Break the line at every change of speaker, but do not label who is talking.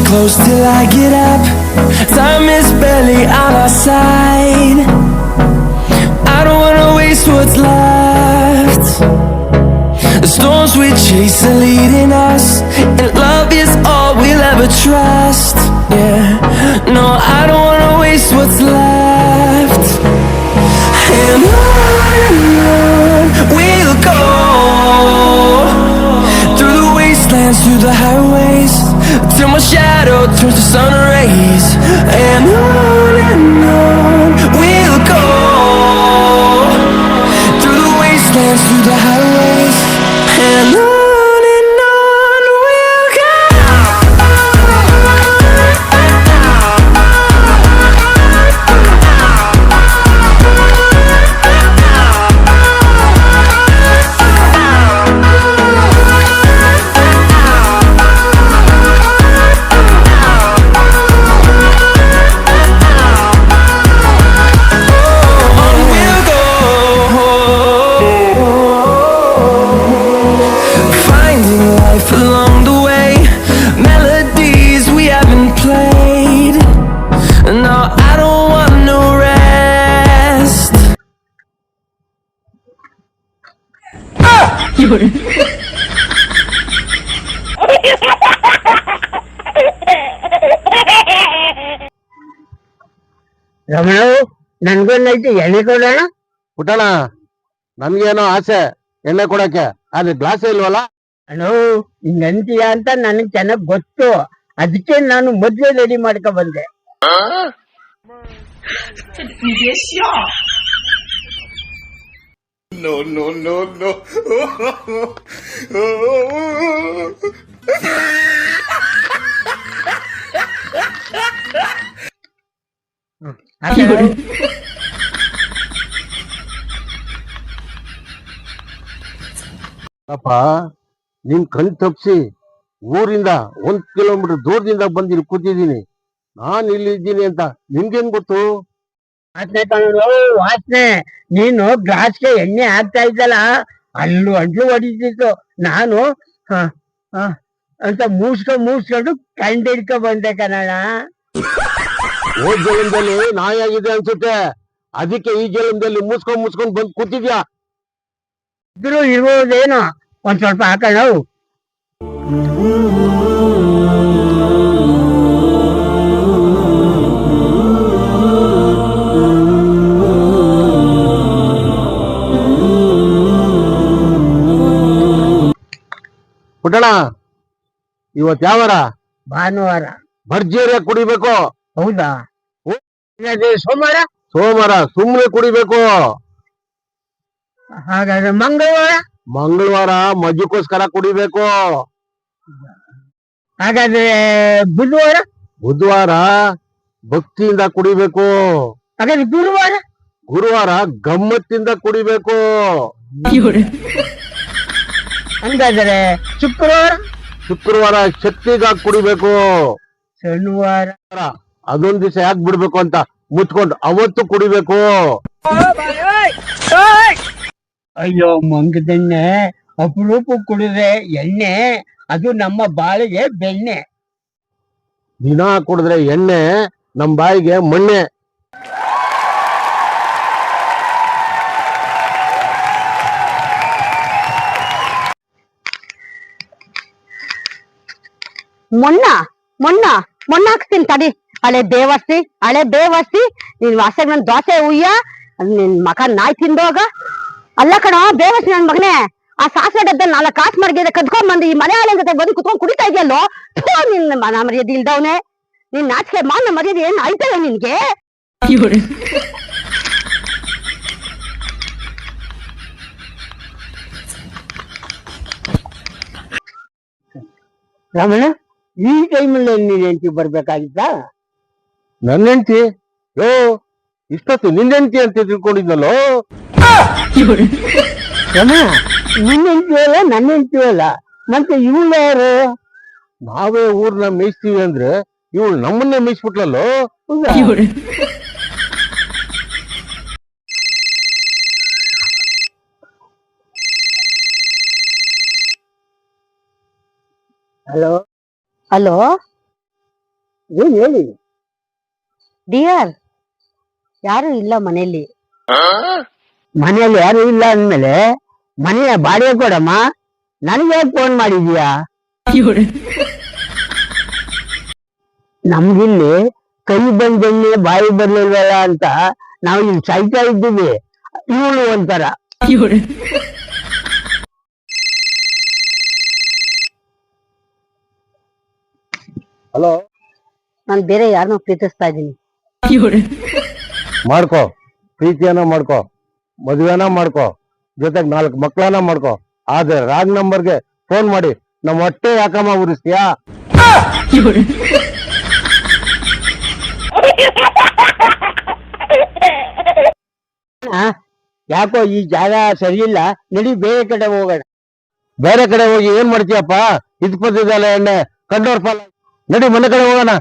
Close till I get up. Time is barely on our side. I don't wanna waste what's left. The storms we chase are leading us, and love is all we'll ever trust. Yeah, no, I don't wanna waste what's left. And on we'll go, through the wastelands, through the highways, till my shadow turns to sun rays. And on we'll go, through the wastelands, through the highways. And on we'll go. Along the way, melodies we haven't played. No, I don't want no rest.
Ramana, ನನ್ಗೊಂದೈತಿ ಎಣ್ಣೆ ಕೊಡೋಣ.
ಪುಟ್ಟಣ, ನನ್ಗೇನೋ ಆಸೆ ಎಣ್ಣೆ ಕೊಡಕ್ಕೆ, ಆದ್ರೆ glass ಇಲ್ವಲ್ಲ.
ಅಣ್ಣೋ, ಹಿಂಗಂತೀಯ ಅಂತ ನನಗ್ ಚೆನ್ನಾಗ್ ಗೊತ್ತು. ಅದಕ್ಕೆ ನಾನು ಮದ್ವೆ ರೆಡಿ ಮಾಡ್ಕೊ ಬಂದೆ.
ಅಪ್ಪ, ನಿನ್ ಕಣ್ ತಪ್ಸಿ ಊರಿಂದ 1 ಕಿಲೋಮೀಟರ್ ದೂರದಿಂದ ಬಂದಿರಿ ಕೂತಿದ್ದೀನಿ. ನಾನ್ ಇಲ್ಲಿದ್ದೀನಿ ಅಂತ ನಿಮ್ಗೇನ್ ಗೊತ್ತು?
ವಾಸನೆ ಕಣ್ಣು, ವಾಸನೆ. ನೀನು ಗ್ಲಾಸ್ಗೆ ಎಣ್ಣೆ ಹಾಕ್ತಾ ಇದ್ದಲ್ಲ, ಅಂಟ್ಲು ಹೊಡಿತಿತ್ತು. ನಾನು ಅಂತ ಮೂಸ್ಕೊಂಡು ಕಂಡು ಹಿಡ್ಕೊ ಬಂದೆ ಕಣಣ್ಣ.
ಹೋದ್ ಜಲಮದಲ್ಲಿ ನಾಯಾಗಿದೆ ಅನ್ಸುತ್ತೆ, ಅದಕ್ಕೆ ಈ ಜಲಮದಲ್ಲಿ ಮುಸ್ಕೊಂಡ್ ಬಂದ್ ಕೂತಿದ್ಯಾ.
ಇದ್ರು ಇರ್ಬೋದೇನೋ, ಒಂದ್ ಸ್ವಲ್ಪ ಹಾಕೋಣ.
ಪುಟ್ಟಣ, ಇವತ್ ಯಾವಾರ?
ಭಾನುವಾರ.
ಭರ್ಜರಿಯಾಗಿ ಕುಡಿಬೇಕು.
ಹೌದಾ? ಸೋಮವಾರ?
ಸೋಮವಾರ ಸುಮ್ನೆ ಕುಡಿಬೇಕು.
ಹಾಗಾದ್ರೆ
ಮಂಗಳವಾರ ಮಜ್ಜಕ್ಕೋಸ್ಕರ ಕುಡಿಬೇಕು.
ಹಾಗಾದ್ರೆ
ಬುಧವಾರ ಭಕ್ತಿಯಿಂದ ಕುಡಿಬೇಕು.
ಹಾಗಾದ್ರೆ
ಗುರುವಾರ ಗಮ್ಮತ್ತಿಂದ ಕುಡಿಬೇಕು.
ಹಂಗಾದ್ರೆ
ಶುಕ್ರವಾರ ಶಕ್ತಿಗಾಗಿ ಕುಡಿಬೇಕು.
ಶನಿವಾರ
ಅದೊಂದ್ ದಿವಸ ಯಾಕೆ ಬಿಡ್ಬೇಕು ಅಂತ ಮುಚ್ಕೊಂಡು ಅವತ್ತು ಕುಡಿಬೇಕು.
ಅಯ್ಯೋ ಮಂಗದೆಣ್ಣೆ ಅಪರೂಪ ಕುಡಿದ್ರೆ ಎಣ್ಣೆ, ಅದು ನಮ್ಮ ಬಾಳಿಗೆ ಬೆಣ್ಣೆ.
ದಿನ ಕುಡಿದ್ರೆ ಎಣ್ಣೆ, ನಮ್ ಬಾಯಿಗೆ ಮಣ್ಣೆ.
ಮೊನ್ನ ಹಾಕ್ಸ್ತೀನಿ ತಡಿ. ಹಳೆ ಬೇವರ್ಸಿ ನೀನ್ ವಾಸಗ್ ನನ್ ದೋಸೆ ಉಯ್ಯ, ನಿನ್ ಮಕ ನಾಯಿ ತಿಂದೋಗ. ಅಲ್ಲ ಕಣ ಬೇವರ್ಸಿ ನನ್ ಮಗನೇ, ಆ ಸಾಸಿವೆ ಡಬ್ಬ 4 ಕಾಸು ಮಡಗಿದೆ ಕದ್ಕೊಂಡ್ ಬಂದು ಈ ಮನೆ ಆಳ ಜೊತೆ ಬಂದು ಕುತ್ಕೊಂಡ್ ಕುಡಿತಾ ಇದೆಯಲ್ಲೋ. ನಿನ್ ಮನ ಮರ್ಯಾದೆ ಇಲ್ದವನೆ, ನಿನ್ ನಾಚಿಕೆ ಮಾನ ಮರ್ಯಾದೆ ಏನ್ ಆಯ್ತಲ್ಲ ನಿನ್ಗೆ?
ರಮಣ, ಈ ಟೈಮಲ್ಲಿ ನೀನ್ ಹೆಂಡತಿ ಬರ್ಬೇಕಾಗಿತ್ತ?
ನನ್ನ ಹೆಂಡತಿ ಇಷ್ಟೊತ್ತು ನಿನ್ನೆಂಟಿ ಅಂತ ತಿಳ್ಕೊಂಡಿದ್ನಲ್ಲೋ.
ರಮ ನಿನ್ನ ಹೆಂಡ್ತಿಯಲ್ಲ ನನ್ನ ಹೆಂಡ್ತಿಯಲ್ಲ ಮತ್ತೆ ಇವಳು ಯಾರು?
ನಾವೇ ಊರ್ನ ಮೇಯಿಸ್ತೀವಿ ಅಂದ್ರೆ ಇವಳು ನಮ್ಮನ್ನೇ ಮೇಯಿಸ್ಬಿಟ್ಲಲ್ಲೋ.
ಹಲೋ
ಹಲೋ
ಏನ್ ಹೇಳಿ?
ಡಿಯರ್, ಯಾರು ಇಲ್ಲ ಮನೆಯಲ್ಲಿ.
ಮನೆಯಲ್ಲಿ ಯಾರು ಇಲ್ಲ ಅಂದ್ಮೇಲೆ ಮನೆಯ ಬಾಡಿಗೆ ಕೊಡಮ್ಮ. ನನಗೆ ಯಾಕೆ ಫೋನ್ ಮಾಡಿದ್ಯಾ? ನಮ್ಗಿಲ್ಲಿ ಕೈ ಬಂದೆಣ್ಣೆ ಬಾಯಿ ಬರ್ಲಿಲ್ವಲ್ಲ ಅಂತ ನಾವು ಇಲ್ಲಿ ಸಾಯ್ತಾ ಇದ್ದೀವಿ. ಇವಳು ಒಂಥರ.
ಹಲೋ,
ನಾನು ಬೇರೆ ಯಾರನ್ನೋ ಪ್ರೀತಿಸ್ತಾ ಇದ್ದೀನಿ.
ಮಾಡ್ಕೋ, ಪ್ರೀತಿಯನ್ನ ಮಾಡ್ಕೋ, ಮದುವೆನ ಮಾಡ್ಕೋ, ಜೊತೆಗ್ 4 ಮಕ್ಳನ್ನ ಮಾಡ್ಕೋ. ಆದ್ರೆ ರಾಂಗ್ ನಂಬರ್ಗೆ ಫೋನ್ ಮಾಡಿ ನಮ್ಮ ಹೊಟ್ಟೆ ಯಾಕಮ್ಮ ಉರಿಸ್ತೀಯಾ?
ಯಾಕೋ ಈ ಜಾಗ ಸರಿ ಇಲ್ಲ, ನಡಿ ಬೇರೆ ಕಡೆ ಹೋಗೋಣ.
ಬೇರೆ ಕಡೆ ಹೋಗಿ ಏನ್ ಮಾಡ್ತೀಯಪ್ಪ? ಇದ್ ಪದ್ದಿದ್ದಲ್ಲ ಎಣ್ಣೆ ಕಂಡೋರ್ ಪಾಲ. ನಡಿ ಮನೆ ಕಡೆ ಹೋಗೋಣ.